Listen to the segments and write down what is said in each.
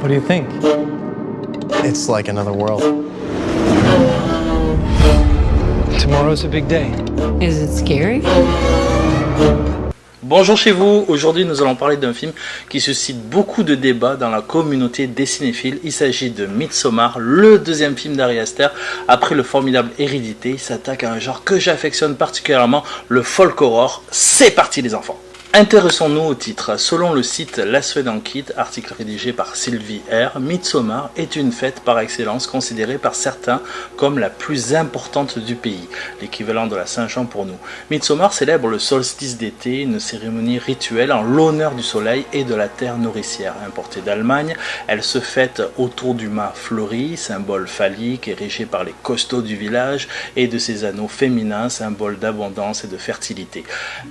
What do you think? It's like another world. Tomorrow's a big day. Is it scary? Bonjour chez vous, aujourd'hui nous allons parler d'un film qui suscite beaucoup de débats dans la communauté des cinéphiles. Il s'agit de Midsommar, le deuxième film d'Ari Aster. Après le formidable Hérédité, il s'attaque à un genre que j'affectionne particulièrement, le folk horror. C'est parti les enfants! Intéressons-nous au titre. Selon le site La Suède en Kid, article rédigé par Sylvie R, Midsommar est une fête par excellence considérée par certains comme la plus importante du pays, l'équivalent de la Saint-Jean pour nous. Midsommar célèbre le solstice d'été, une cérémonie rituelle en l'honneur du soleil et de la terre nourricière. Importée d'Allemagne, elle se fête autour du mât fleuri, symbole phallique érigé par les costauds du village, et de ses anneaux féminins, symbole d'abondance et de fertilité.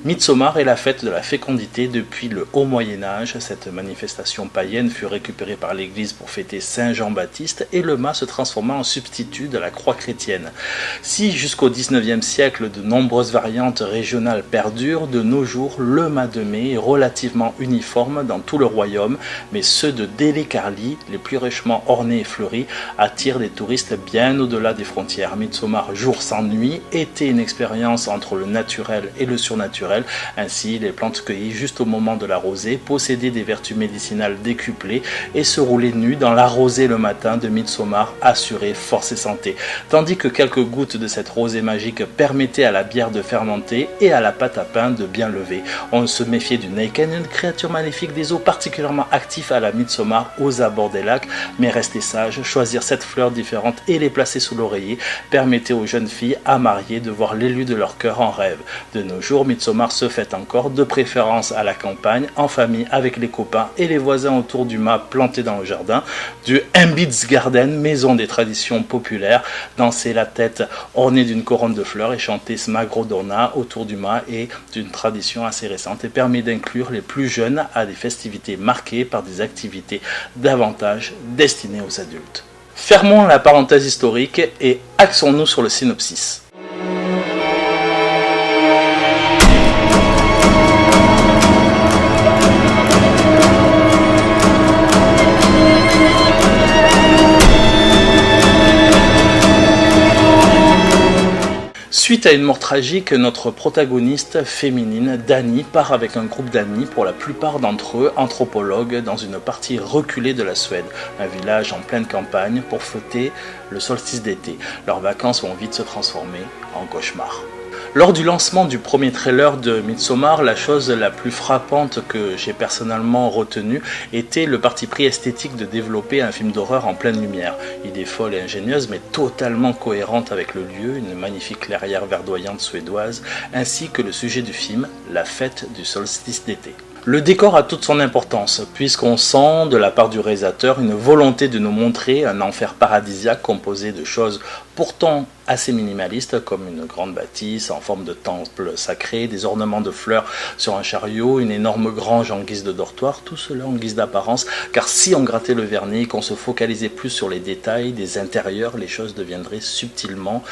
Midsommar est la fête de la fécondité depuis le haut Moyen-Âge. Cette manifestation païenne fut récupérée par l'Église pour fêter Saint Jean-Baptiste et le mât se transforma en substitut de la croix chrétienne. Si jusqu'au XIXe siècle de nombreuses variantes régionales perdurent, de nos jours le mât de mai est relativement uniforme dans tout le royaume, mais ceux de Dele-Carli, les plus richement ornés et fleuris, attirent des touristes bien au-delà des frontières. Midsommar, jour sans nuit, était une expérience entre le naturel et le surnaturel. Ainsi, les plantes cueillis juste au moment de la rosée, posséder des vertus médicinales décuplées et se rouler nu dans la rosée le matin de Midsommar assurait force et santé. Tandis que quelques gouttes de cette rosée magique permettaient à la bière de fermenter et à la pâte à pain de bien lever. On se méfiait du Neiken, une créature maléfique des eaux particulièrement active à la Midsommar aux abords des lacs, mais restez sages, choisir 7 fleurs différentes et les placer sous l'oreiller permettait aux jeunes filles à marier de voir l'élu de leur cœur en rêve. De nos jours, Midsommar se fête encore, de préférence à la campagne, en famille, avec les copains et les voisins autour du mât planté dans le jardin, du Embitsgarden, maison des traditions populaires, danser la tête ornée d'une couronne de fleurs et chanter Smagrodona autour du mât est d'une tradition assez récente et permet d'inclure les plus jeunes à des festivités marquées par des activités davantage destinées aux adultes. Fermons la parenthèse historique et axons-nous sur le synopsis. Suite à une mort tragique, notre protagoniste féminine, Dani, part avec un groupe d'amis, pour la plupart d'entre eux anthropologues, dans une partie reculée de la Suède, un village en pleine campagne, pour fêter le solstice d'été. Leurs vacances vont vite se transformer en cauchemar. Lors du lancement du premier trailer de Midsommar, la chose la plus frappante que j'ai personnellement retenue était le parti pris esthétique de développer un film d'horreur en pleine lumière. Idée folle et ingénieuse, mais totalement cohérente avec le lieu, une magnifique clairière verdoyante suédoise, ainsi que le sujet du film, la fête du solstice d'été. Le décor a toute son importance, puisqu'on sent de la part du réalisateur une volonté de nous montrer un enfer paradisiaque composé de choses pourtant assez minimalistes, comme une grande bâtisse en forme de temple sacré, des ornements de fleurs sur un chariot, une énorme grange en guise de dortoir, tout cela en guise d'apparence, car si on grattait le vernis, qu'on se focalisait plus sur les détails des intérieurs, les choses deviendraient subitement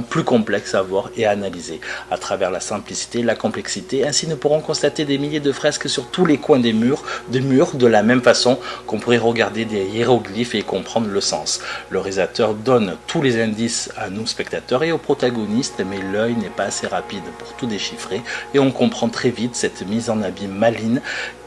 plus complexes à voir et à analyser. À travers la simplicité, la complexité, ainsi nous pourrons constater des milliers de fresques sur tous les coins des murs, de la même façon qu'on pourrait regarder des hiéroglyphes et comprendre le sens. Le réalisateur donne tous les indices à nous spectateurs et aux protagonistes, mais l'œil n'est pas assez rapide pour tout déchiffrer et on comprend très vite cette mise en abîme maligne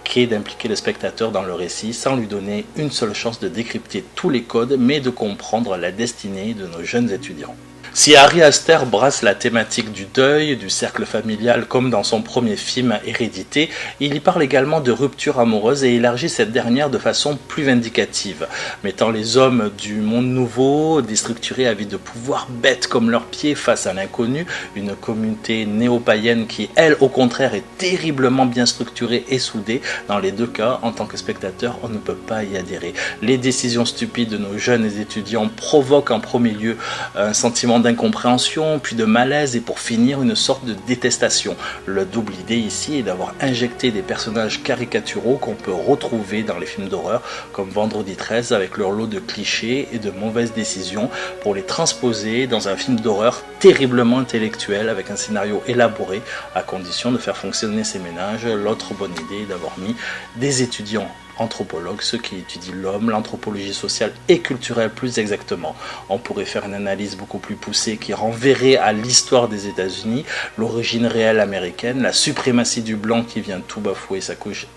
qui est d'impliquer le spectateur dans le récit sans lui donner une seule chance de décrypter tous les codes, mais de comprendre la destinée de nos jeunes étudiants. Si Ari Aster brasse la thématique du deuil, du cercle familial comme dans son premier film Hérédité, il y parle également de rupture amoureuse et élargit cette dernière de façon plus vindicative, mettant les hommes du monde nouveau, déstructurés, avides de pouvoir, bêtes comme leurs pieds face à l'inconnu, une communauté néo-païenne qui, elle, au contraire, est terriblement bien structurée et soudée. Dans les deux cas, en tant que spectateur, on ne peut pas y adhérer. Les décisions stupides de nos jeunes étudiants provoquent en premier lieu un sentiment d'incompréhension, puis de malaise et pour finir une sorte de détestation. Le double idée ici est d'avoir injecté des personnages caricaturaux qu'on peut retrouver dans les films d'horreur comme Vendredi 13 avec leur lot de clichés et de mauvaises décisions pour les transposer dans un film d'horreur terriblement intellectuel avec un scénario élaboré à condition de faire fonctionner ces ménages. L'autre bonne idée est d'avoir mis des étudiants anthropologues, ceux qui étudient l'homme, l'anthropologie sociale et culturelle plus exactement. On pourrait faire une analyse beaucoup plus poussée qui renverrait à l'histoire des États-Unis, l'origine réelle américaine, la suprématie du blanc qui vient tout bafouer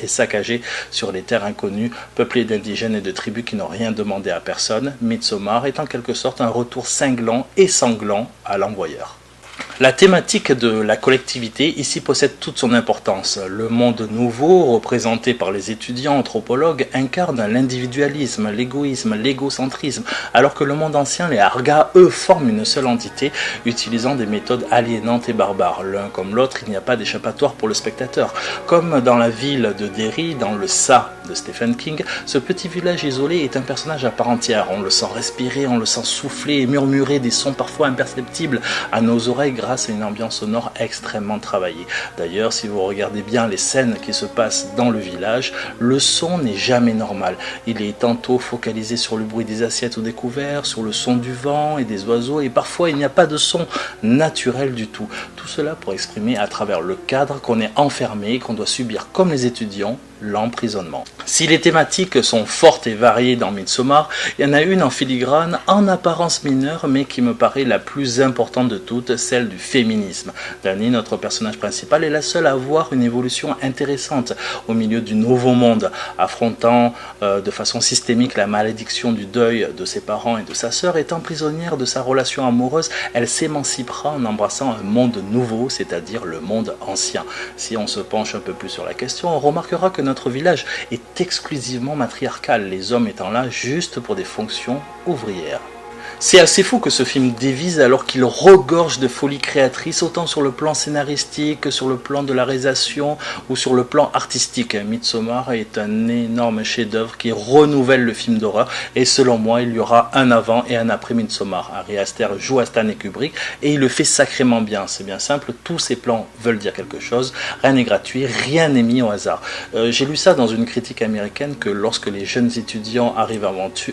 et saccager sur les terres inconnues, peuplées d'indigènes et de tribus qui n'ont rien demandé à personne. Midsommar est en quelque sorte un retour cinglant et sanglant à l'envoyeur. La thématique de la collectivité ici possède toute son importance. Le monde nouveau, représenté par les étudiants anthropologues, incarne l'individualisme, l'égoïsme, l'égocentrisme, alors que le monde ancien, les Argas, eux, forment une seule entité, utilisant des méthodes aliénantes et barbares. L'un comme l'autre, il n'y a pas d'échappatoire pour le spectateur. Comme dans la ville de Derry, dans le Ça de Stephen King, ce petit village isolé est un personnage à part entière. On le sent respirer, on le sent souffler et murmurer des sons parfois imperceptibles à nos oreilles grâce à une ambiance sonore extrêmement travaillée. D'ailleurs, si vous regardez bien les scènes qui se passent dans le village, le son n'est jamais normal. Il est tantôt focalisé sur le bruit des assiettes ou des couverts, sur le son du vent et des oiseaux, et parfois il n'y a pas de son naturel du tout. Tout cela pour exprimer à travers le cadre qu'on est enfermé et qu'on doit subir comme les étudiants l'emprisonnement. Si les thématiques sont fortes et variées dans Midsommar, il y en a une en filigrane, en apparence mineure, mais qui me paraît la plus importante de toutes, celle du féminisme. Dani, notre personnage principal, est la seule à avoir une évolution intéressante au milieu du nouveau monde, affrontant de façon systémique la malédiction du deuil de ses parents et de sa sœur. Étant prisonnière de sa relation amoureuse, elle s'émancipera en embrassant un monde nouveau, c'est-à-dire le monde ancien. Si on se penche un peu plus sur la question, on remarquera que notre village est exclusivement matriarcal, les hommes étant là juste pour des fonctions ouvrières. C'est assez fou que ce film dévise alors qu'il regorge de folie créatrice, autant sur le plan scénaristique que sur le plan de la réalisation ou sur le plan artistique. Midsommar est un énorme chef-d'œuvre qui renouvelle le film d'horreur et selon moi il y aura un avant et un après Midsommar. Ari Aster joue à Stanley Kubrick et il le fait sacrément bien. C'est bien simple, tous ces plans veulent dire quelque chose, rien n'est gratuit, rien n'est mis au hasard. J'ai lu ça dans une critique américaine que lorsque les jeunes étudiants arrivent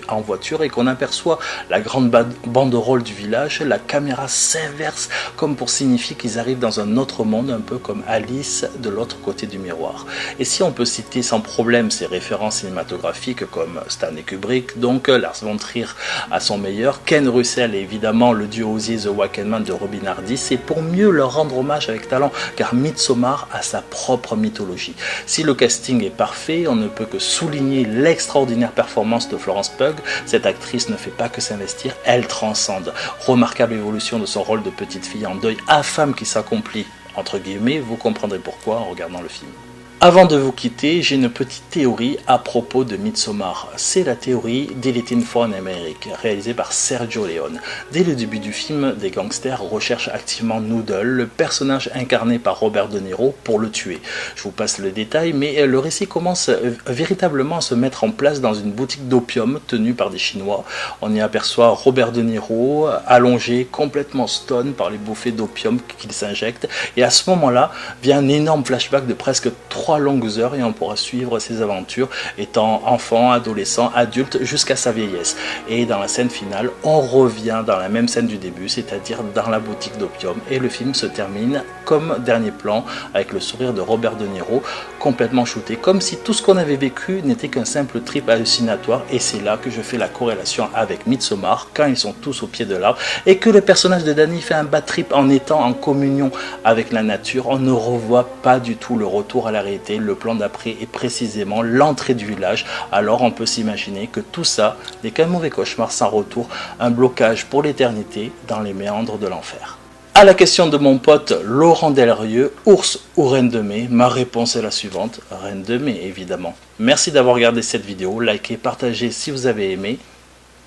en voiture et qu'on aperçoit la grande banderole du village, la caméra s'inverse comme pour signifier qu'ils arrivent dans un autre monde, un peu comme Alice de l'autre côté du miroir. Et si on peut citer sans problème ces références cinématographiques comme Stanley Kubrick, donc Lars von Trier à son meilleur, Ken Russell et évidemment le duo Ozzy The Wackenman de Robin Hardy, c'est pour mieux leur rendre hommage avec talent, car Midsommar a sa propre mythologie. Si le casting est parfait, on ne peut que souligner l'extraordinaire performance de Florence Pugh. Cette actrice ne fait pas que s'investir, elle transcende. Remarquable évolution de son rôle de petite fille en deuil à femme qui s'accomplit, entre guillemets, vous comprendrez pourquoi en regardant le film. Avant de vous quitter, j'ai une petite théorie à propos de Midsommar. C'est la théorie d'Eleven for an America, réalisée par Sergio Leone. Dès le début du film, des gangsters recherchent activement Noodle, le personnage incarné par Robert De Niro, pour le tuer. Je vous passe le détail, mais le récit commence véritablement à se mettre en place dans une boutique d'opium tenue par des Chinois. On y aperçoit Robert De Niro, allongé, complètement stone par les bouffées d'opium qu'il s'injecte. Et à ce moment-là, vient un énorme flashback de presque 3 longues heures et on pourra suivre ses aventures étant enfant, adolescent, adulte jusqu'à sa vieillesse. Et dans la scène finale, on revient dans la même scène du début, c'est-à-dire dans la boutique d'opium et le film se termine comme dernier plan avec le sourire de Robert De Niro complètement shooté, comme si tout ce qu'on avait vécu n'était qu'un simple trip hallucinatoire. Et c'est là que je fais la corrélation avec Midsommar quand ils sont tous au pied de l'arbre et que le personnage de Danny fait un bad trip en étant en communion avec la nature. On ne revoit pas du tout le retour à la réalité. Le plan d'après est précisément l'entrée du village. Alors on peut s'imaginer que tout ça n'est qu'un mauvais cauchemar sans retour, un blocage pour l'éternité dans les méandres de l'enfer. À la question de mon pote Laurent Delrieux, ours ou reine de mai, ma réponse est la suivante, reine de mai évidemment. Merci d'avoir regardé cette vidéo, likez, partagez si vous avez aimé.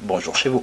Bonjour chez vous.